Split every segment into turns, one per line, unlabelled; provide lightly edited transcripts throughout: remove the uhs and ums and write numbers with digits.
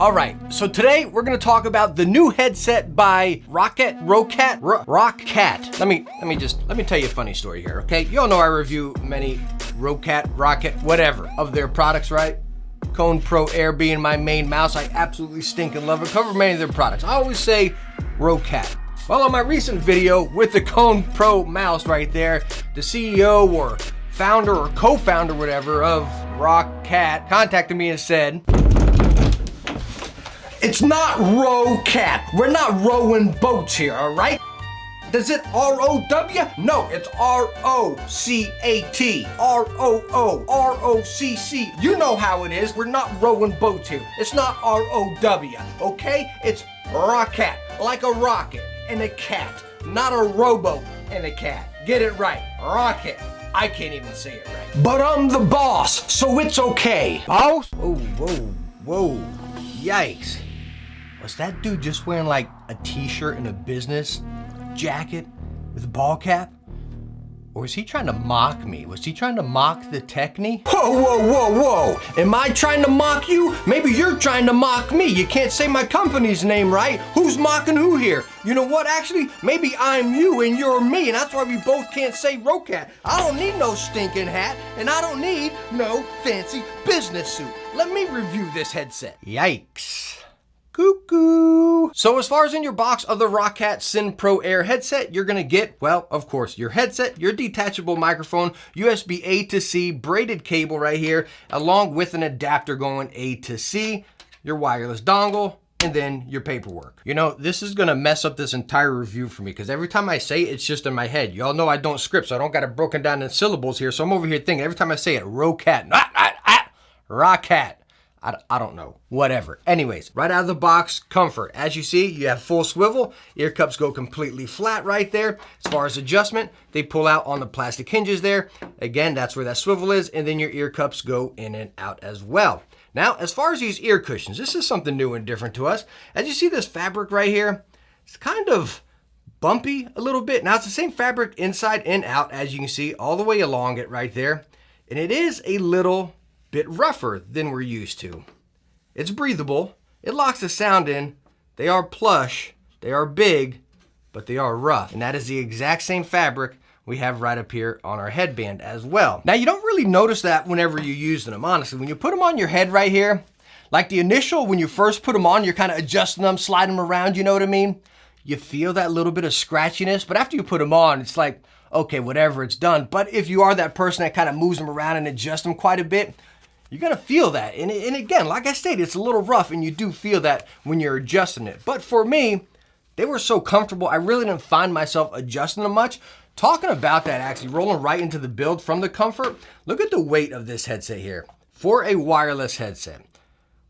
All right, so today we're gonna talk about the new headset by Roccat. Let me tell you a funny story here, okay? You all know I review many Roccat, whatever, of their products, right? Syn Pro Air being my main mouse, I absolutely stink and love it. Cover many of their products. I always say Roccat. Well, on my recent video with the Syn Pro mouse right there, the CEO or founder or co-founder, whatever, of Roccat contacted me and said, it's not Roccat. We're not rowing boats here, all right? Is it R-O-W? No, it's R-O-C-A-T. R-O-O. R-O-C-C. You know how it is. We're not rowing boats here. It's not R-O-W, okay? It's Roccat, like a rocket and a cat, not a rowboat and a cat. Get it right, Roccat. I can't even say it right. But I'm the boss, so it's okay. Boss? Oh, whoa. Yikes. Was that dude just wearing like a t-shirt and a business jacket with a ball cap? Or was he trying to mock me? Was he trying to mock the Techne? Whoa. Am I trying to mock you? Maybe you're trying to mock me. You can't say my company's name right. Who's mocking who here? You know what, actually? Maybe I'm you and you're me, and that's why we both can't say Roccat. I don't need no stinking hat, and I don't need no fancy business suit. Let me review this headset. Yikes. Cuckoo. So as far as in your box of the Roccat Syn Pro Air headset, you're gonna get, well, of course, your headset, your detachable microphone, USB A to C, braided cable right here, along with an adapter going A to C, your wireless dongle, and then your paperwork. You know, this is gonna mess up this entire review for me because every time I say it, it's just in my head. Y'all know I don't script, so I don't got it broken down in syllables here, so I'm over here thinking every time I say it, Roccat, Roccat. I don't know, whatever. Anyways, right out of the box, comfort. As you see, you have full swivel. Ear cups go completely flat right there. As far as adjustment, they pull out on the plastic hinges there. Again, that's where that swivel is, and then your ear cups go in and out as well. Now, as far as these ear cushions, this is something new and different to us. As you see this fabric right here, it's kind of bumpy a little bit. Now, it's the same fabric inside and out, as you can see, all the way along it right there. And it is a little bit rougher than we're used to. It's breathable, it locks the sound in, they are plush, they are big, but they are rough. And that is the exact same fabric we have right up here on our headband as well. Now you don't really notice that whenever you're using them, honestly. When you put them on your head right here, like the initial, when you first put them on, you're kind of adjusting them, sliding them around, you know what I mean? You feel that little bit of scratchiness, but after you put them on, it's like, okay, whatever, it's done. But if you are that person that kind of moves them around and adjusts them quite a bit, you're gonna feel that. And again, like I stated, it's a little rough and you do feel that when you're adjusting it. But for me, they were so comfortable, I really didn't find myself adjusting them much. Talking about that, actually, rolling right into the build from the comfort, look at the weight of this headset here. For a wireless headset,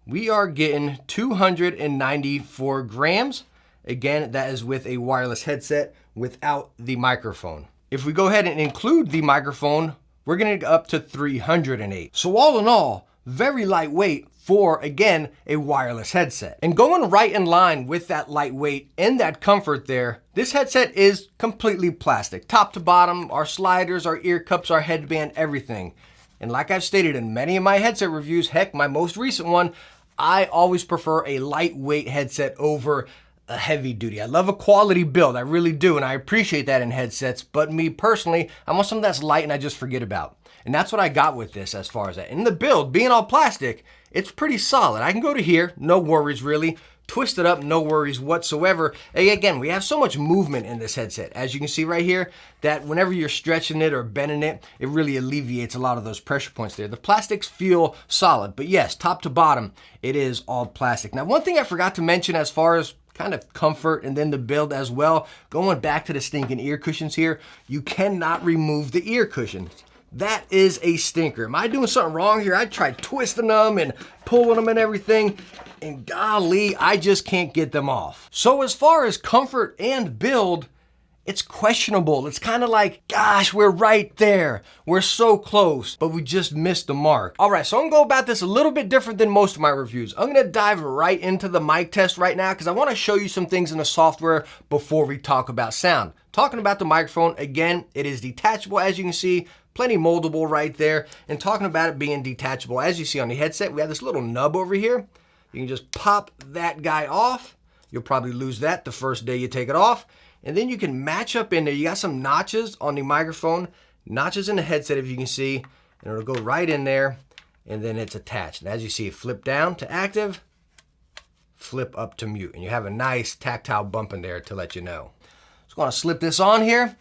we are getting 294 grams. Again, that is with a wireless headset without the microphone. If we go ahead and include the microphone, we're gonna get up to 308. So all in all, very lightweight for, again, a wireless headset. And going right in line with that lightweight and that comfort there, this headset is completely plastic. Top to bottom, our sliders, our ear cups, our headband, everything. And like I've stated in many of my headset reviews, heck, my most recent one, I always prefer a lightweight headset over a heavy duty. I love a quality build, I really do, and I appreciate that in headsets, but me personally, I want something that's light and I just forget about. And that's what I got with this as far as that. In the build, being all plastic, it's pretty solid. I can go to here, no worries really. Twist it up, no worries whatsoever. And again, we have so much movement in this headset, as you can see right here, that whenever you're stretching it or bending it, it really alleviates a lot of those pressure points there. The plastics feel solid, but yes, top to bottom, it is all plastic. Now, one thing I forgot to mention as far as kind of comfort and then the build as well, going back to the stinking ear cushions here, you cannot remove the ear cushions. That is a stinker. Am I doing something wrong here? I tried twisting them and pulling them and everything, and golly, I just can't get them off. So as far as comfort and build, it's questionable. It's kind of like, gosh, we're right there. We're so close, but we just missed the mark. All right, so I'm gonna go about this a little bit different than most of my reviews. I'm gonna dive right into the mic test right now because I wanna show you some things in the software before we talk about sound. Talking about the microphone, again, it is detachable, as you can see, plenty moldable right there. And talking about it being detachable, as you see on the headset, we have this little nub over here. You can just pop that guy off. You'll probably lose that the first day you take it off. And then you can match up in there. You got some notches on the microphone, notches in the headset if you can see, and it'll go right in there, and then it's attached. And as you see, flip down to active, flip up to mute. And you have a nice tactile bump in there to let you know. So I'm gonna slip this on here.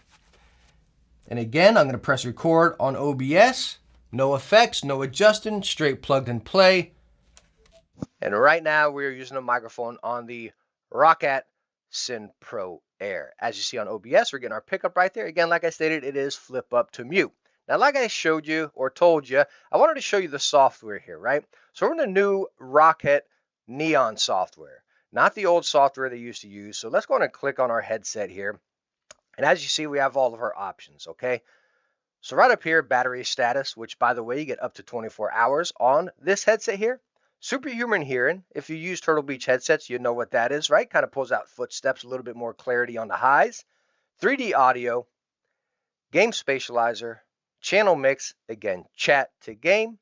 And again, I'm gonna press record on OBS. No effects, no adjusting, straight plugged and play. And right now we're using a microphone on the Roccat Syn Pro Air. As you see on OBS, we're getting our pickup right there. Again, like I stated, it is flip up to mute. Now, like I showed you or told you, I wanted to show you the software here, right? So we're in the new Roccat Neon software, not the old software they used to use. So let's go ahead and click on our headset here. And as you see, we have all of our options, okay? So right up here, battery status, which by the way, you get up to 24 hours on this headset here. Superhuman hearing. If you use Turtle Beach headsets, you know what that is, right? Kind of pulls out footsteps, a little bit more clarity on the highs. 3D audio, game spatializer, channel mix, again, chat to game,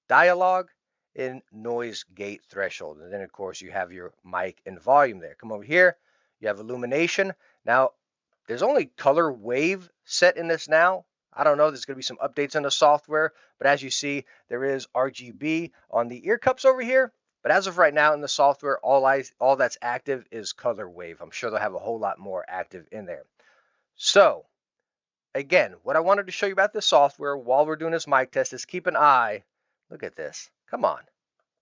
dialogue, and noise gate threshold. And then, of course, you have your mic and volume there. Come over here. You have illumination. Now, there's only color wave set in this now. I don't know, there's going to be some updates in the software, but as you see, there is RGB on the ear cups over here. But as of right now in the software, all that's active is color wave. I'm sure they'll have a whole lot more active in there. So, again, what I wanted to show you about this software while we're doing this mic test is keep an eye. Look at this. Come on.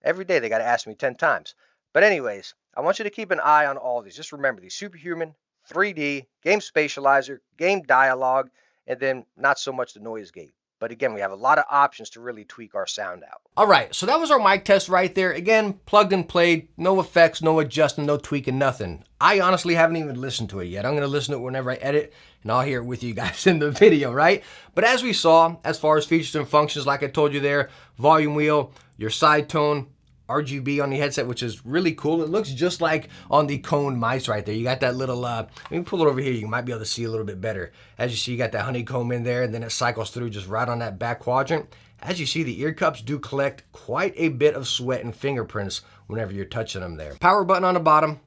Every day they got to ask me 10 times. But anyways, I want you to keep an eye on all these. Just remember these: Superhuman, 3D, game spatializer, game dialogue, and then not so much the noise gate. But again, we have a lot of options to really tweak our sound out. All right, so that was our mic test right there. Again, plugged and played, no effects, no adjusting, no tweaking, nothing. I honestly haven't even listened to it yet. I'm gonna listen to it whenever I edit, and I'll hear it with you guys in the video, right? But as we saw, as far as features and functions, like I told you there, volume wheel, your side tone, RGB on the headset, which is really cool. It looks just like on the cone mice right there. You got that little, let me pull it over here. You might be able to see a little bit better. As you see, you got that honeycomb in there, and then it cycles through just right on that back quadrant. As you see, the ear cups do collect quite a bit of sweat and fingerprints whenever you're touching them there. Power button on the bottom,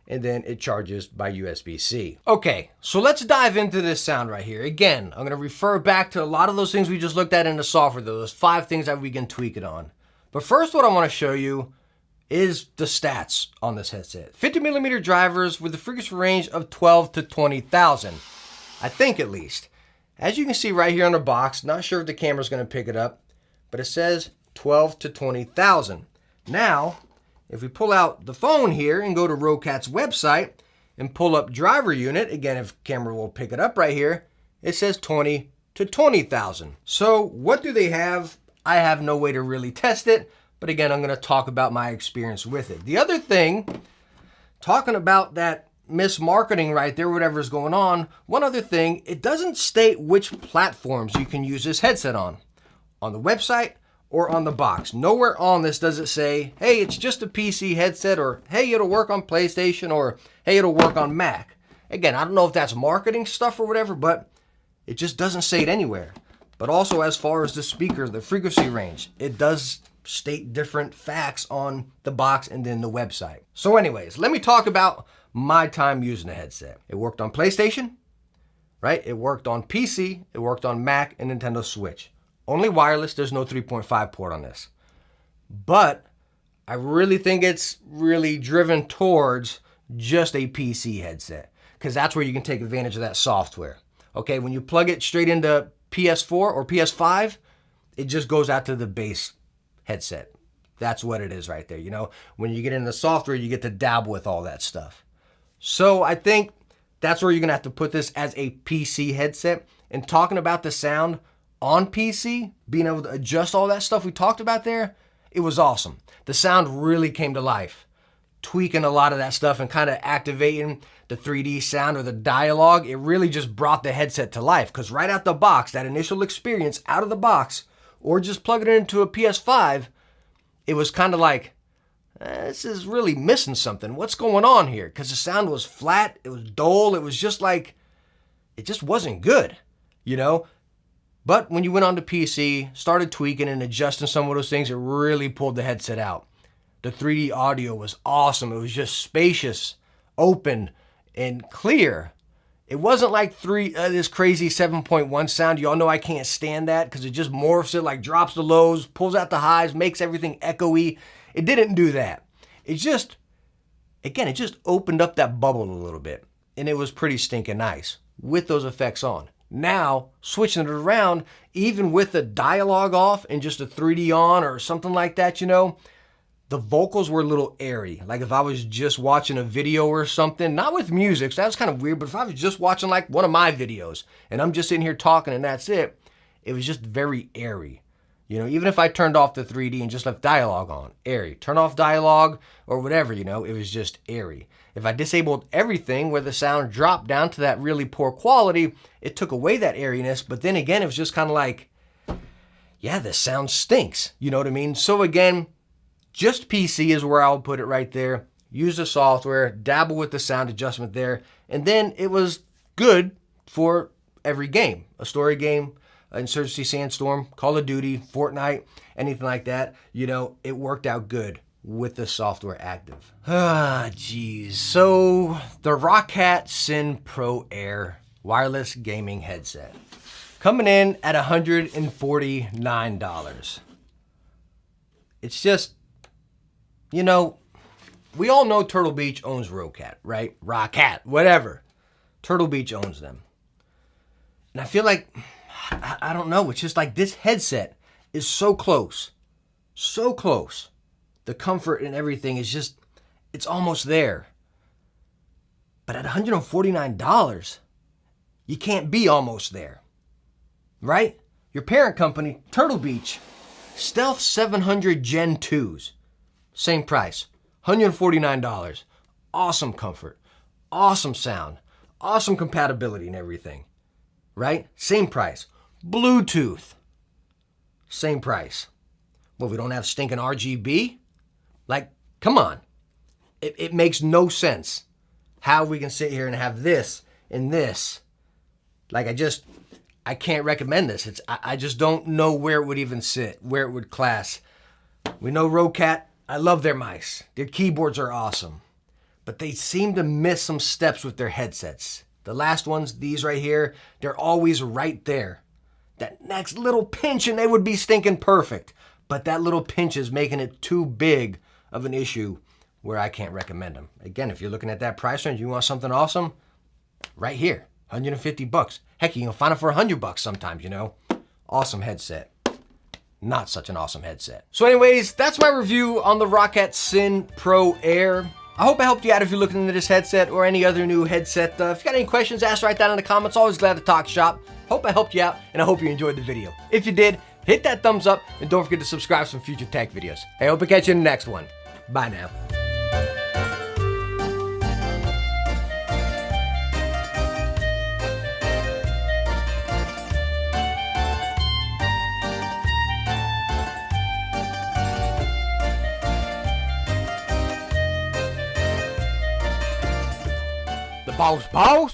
and then it charges by USB-C. Okay, so let's dive into this sound right here. Again, I'm gonna refer back to a lot of those things we just looked at in the software, those 5 things that we can tweak it on. But first, what I want to show you is the stats on this headset. 50mm drivers with a frequency range of 12 to 20,000. I think at least. As you can see right here on the box, not sure if the camera's going to pick it up, but it says 12 to 20,000. Now, if we pull out the phone here and go to Roccat's website and pull up driver unit, again, if camera will pick it up right here, it says 20 to 20,000. So what do they have? I have no way to really test it, but again, I'm going to talk about my experience with it. The other thing, talking about that mismarketing right there, whatever's going on, one other thing, it doesn't state which platforms you can use this headset on the website or on the box. Nowhere on this does it say, hey, it's just a PC headset, or hey, it'll work on PlayStation, or hey, it'll work on Mac. Again, I don't know if that's marketing stuff or whatever, but it just doesn't say it anywhere. But also, as far as the speaker, the frequency range, it does state different facts on the box and then the website. So anyways, let me talk about my time using the headset. It worked on PlayStation, right? It worked on PC, it worked on Mac and Nintendo Switch. Only wireless, there's no 3.5 port on this. But I really think it's really driven towards just a PC headset, because that's where you can take advantage of that software. Okay, when you plug it straight into PS4 or PS5, it just goes out to the base headset. That's what it is right there. You know, when you get into the software, you get to dabble with all that stuff. So I think that's where you're gonna have to put this as a PC headset. And talking about the sound on PC, being able to adjust all that stuff we talked about there, it was awesome. The sound really came to life. Tweaking a lot of that stuff and kind of activating the 3D sound or the dialogue, it really just brought the headset to life. Because right out the box, that initial experience out of the box, or just plugging it into a PS5, it was kind of like, this is really missing something. What's going on here? Because the sound was flat, it was dull, it was just like, it just wasn't good, you know? But when you went on to PC, started tweaking and adjusting some of those things, it really pulled the headset out. The 3D audio was awesome. It was just spacious, open, and clear. It wasn't like this crazy 7.1 sound. Y'all know I can't stand that because it just morphs it, like drops the lows, pulls out the highs, makes everything echoey. It didn't do that. It just, again, it just opened up that bubble a little bit. And it was pretty stinking nice with those effects on. Now, switching it around, even with the dialogue off and just a 3D on or something like that, you know, the vocals were a little airy. Like if I was just watching a video or something, not with music, so that was kind of weird, but if I was just watching like one of my videos and I'm just sitting here talking and that's it, it was just very airy. You know, even if I turned off the 3D and just left dialogue on, airy. Turn off dialogue or whatever, you know, it was just airy. If I disabled everything where the sound dropped down to that really poor quality, it took away that airiness, but then again, it was just kind of like, yeah, this sound stinks. You know what I mean? So again, just PC is where I'll put it right there. Use the software, dabble with the sound adjustment there, and then it was good for every game. A story game, Insurgency Sandstorm, Call of Duty, Fortnite, anything like that. You know, it worked out good with the software active. Geez. So, the Roccat Syn Pro Air wireless gaming headset. Coming in at $149. It's just, you know, we all know Turtle Beach owns Roccat, right? Roccat, whatever. Turtle Beach owns them. And I feel like, I don't know, it's just like this headset is so close. So close. The comfort and everything is just, it's almost there. But at $149, you can't be almost there. Right? Your parent company, Turtle Beach, Stealth 700 Gen 2s. Same price, $149. Awesome comfort, awesome sound, awesome compatibility and everything, right? Same price. Bluetooth, same price. Well, we don't have stinking RGB? Like, come on. It makes no sense how we can sit here and have this and this. Like, I can't recommend this. I just don't know where it would even sit, where it would class. We know Roccat. I love their mice. Their keyboards are awesome. But they seem to miss some steps with their headsets. The last ones, these right here, they're always right there. That next little pinch and they would be stinking perfect. But that little pinch is making it too big of an issue where I can't recommend them. Again, if you're looking at that price range, you want something awesome, right here, $150. Heck, you can find it for $100 sometimes, you know. Awesome headset. Not such an awesome headset. So anyways, that's my review on the Roccat Syn Pro Air. I hope I helped you out if you're looking into this headset or any other new headset. If you got any questions, ask right down in the comments. Always glad to talk shop. Hope I helped you out, and I hope you enjoyed the video. If you did, hit that thumbs up, and don't forget to subscribe for some future tech videos. Hey, hope I catch you in the next one. Bye now. The boss.